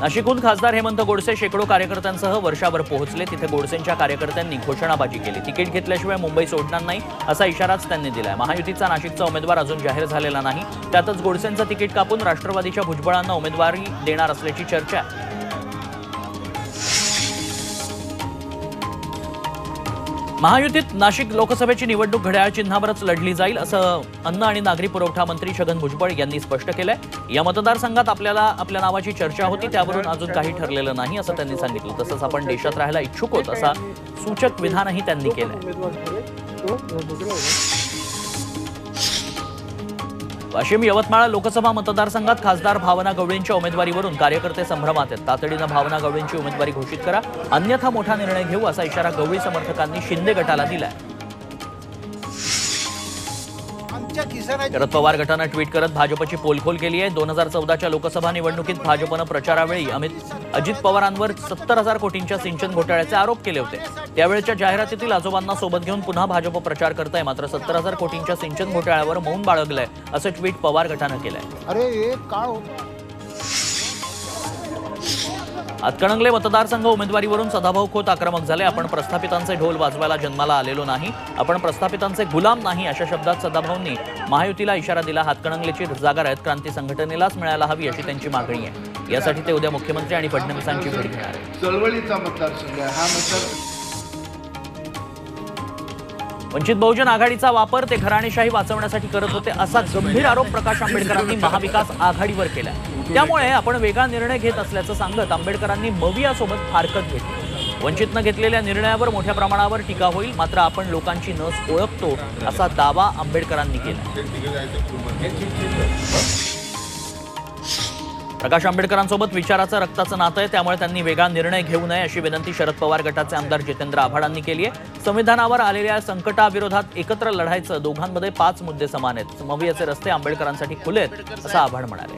नाशिकहून खासदार हेमंत गोडसे शेकडो कार्यकर्त्यांसह वर्षावर पोहोचले। तिथे गोडसेंच्या कार्यकर्त्यांनी घोषणाबाजी केली। तिकीट घेतल्याशिवाय मुंबई सोडणार नाही असा इशाराच त्यांनी दिलाय। महायुतीचा नाशिकचा उमेदवार अजून जाहीर झालेला नाही, त्यातच गोडसेंचं तिकीट कापून राष्ट्रवादीच्या भुजबळांना उमेदवारी देणार असल्याची चर्चा आहे। महायुतीत नाशिक लोकसभेची निवडणूक घड्याळ चिन्हावरच लढली जाईल असं अन्न आणि नागरी पुरवठा मंत्री छगन भुजबळ यांनी स्पष्ट केलंय। या मतदारसंघात आपल्या नावाची चर्चा होती, त्यावरून अजून काही ठरलेलं नाही असं त्यांनी सांगितलं। तसंच आपण देशात राहायला इच्छुक आहोत असा सूचक विधानही त्यांनी केलंय। वाशिम यवतमाळ लोकसभा मतदारसंघात खासदार भावना गवळींच्या उमेदवारीवरून कार्यकर्ते संभ्रमात आहेत। तातडीनं भावना गवळींची उमेदवारी घोषित करा, अन्यथा मोठा निर्णय घेऊ असा इशारा गवळी समर्थकांनी शिंदे गटाला दिलाय। शरद पवार गटानं ट्विट करत भाजपची पोलखोल केली आहे। 2014च्या लोकसभा निवडणुकीत भाजपनं प्रचारावेळी अजित पवारांवर 70,000 कोटींच्या सिंचन घोटाळ्याचे आरोप केले होते। त्यावेळच्या जाहिरातीतील आजोबांना सोबत घेऊन पुन्हा भाजप प्रचार करताय। मात्र 70,000 कोटींच्या सिंचन घोटाळ्यावर मौन बाळगलंय असं ट्विट पवार गटानं केलंय। हातकणंगले मतदारसंघ उमेदवारीवरून सदाभाऊ खोत आक्रमक झाले। आपण प्रस्थापितांचे ढोल वाजवायला जन्माला आलेलो नाही, आपण प्रस्थापितांचे गुलाम नाही अशा शब्दात सदाभाऊंनी महायुतीला इशारा दिला। हातकणंगलेची जागा रयत क्रांती संघटनेलाच मिळायला हवी अशी त्यांची मागणी आहे। यासाठी ते उद्या मुख्यमंत्री आणि फडणवीसांची भेट घेणार आहेत। चळवळीचा मतदारसंघ हा वंचित बहुजन आघाडीचा वापर ते घराणेशाही वाचवण्यासाठी करत होते असा गंभीर आरोप प्रकाश आंबेडकरांनी महाविकास आघाडीवर केला। त्यामुळे आपण वेगळा निर्णय घेत असल्याचं सांगत आंबेडकरांनी मवियासोबत फारकत घेतली। वंचितनं घेतलेल्या निर्णयावर मोठ्या प्रमाणावर टीका होईल, मात्र आपण लोकांची नस ओळखतो असा दावा आंबेडकरांनी केला। प्रकाश आंबेडकरांसोबत विचाराचं रक्ताचं नातं आहे, त्यामुळे त्यांनी वेगळा निर्णय घेऊ नये अशी विनंती शरद पवार गटाचे आमदार जितेंद्र आव्हाडांनी केली आहे। संविधानावर आलेल्या संकटाविरोधात एकत्र लढायचं, दोघांमध्ये 5 मुद्दे समान आहेत। मवियाचे रस्ते आंबेडकरांसाठी खुले आहेत असं आव्हाड म्हणाले।